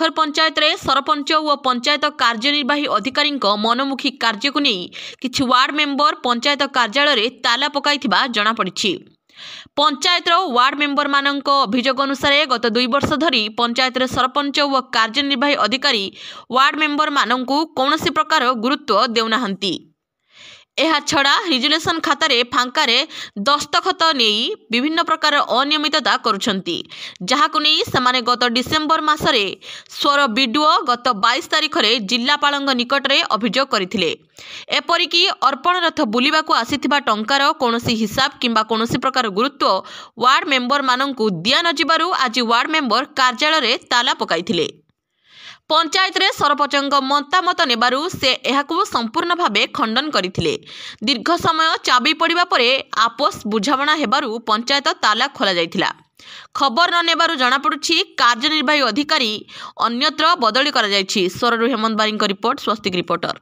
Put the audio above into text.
पाखर पंचायत रे सरपंच और पंचायत कार्यनिर्वाही अधिकारी मनमुखी कार्य को नहीं किछि वार्ड मेंबर पंचायत कार्यालय में ताला पकाई जना पड़ी। पंचायतर वार्ड मेंबर मानक अभियोग अनुसार गत 2 वर्ष धरी पंचायत रे सरपंच और कार्यनिर्वाही अधिकारी वार्ड मेंबर मानक कौनसी प्रकार गुरुत्व देउनाहंती। एहा छड़ा रिजुलेशन खातार फांकारे दस्तखत नहीं विभिन्न प्रकार अनियमितता करुछंती, जहाकु नहीं समाने गत डिसेम्बर मासरे स्वर बीडीओ गत 22 तारिख में जिलापालंग निकट में अभियोग करथिले। एपरिकी अर्पण रथ बुलिबाकू आसीथिबा टंकार कौनसी हिसाब किंबा कौनसी प्रकार गुरुत्व वार्ड मेंबर मानंकू दिया न जिबारु आज वार्ड मेंबर कार्यालय रे ताला पकाइथिले। पंचायत रे सरपंच मतामत नेबारु से एहाकू संपूर्ण भावे खंडन करथिले। दीर्घ समय चाबी पड़िबा परे आपस बुझामणा हेबारु पंचायत ताला खोला जाइथिला। खबर न नेबारु जणा पडुछि कार्यनिर्वाही अधिकारी अन्यत्र बदली करा जाइछि। स्वररु हेमंत बारिंग रिपोर्ट, स्वस्तिक रिपोर्टर।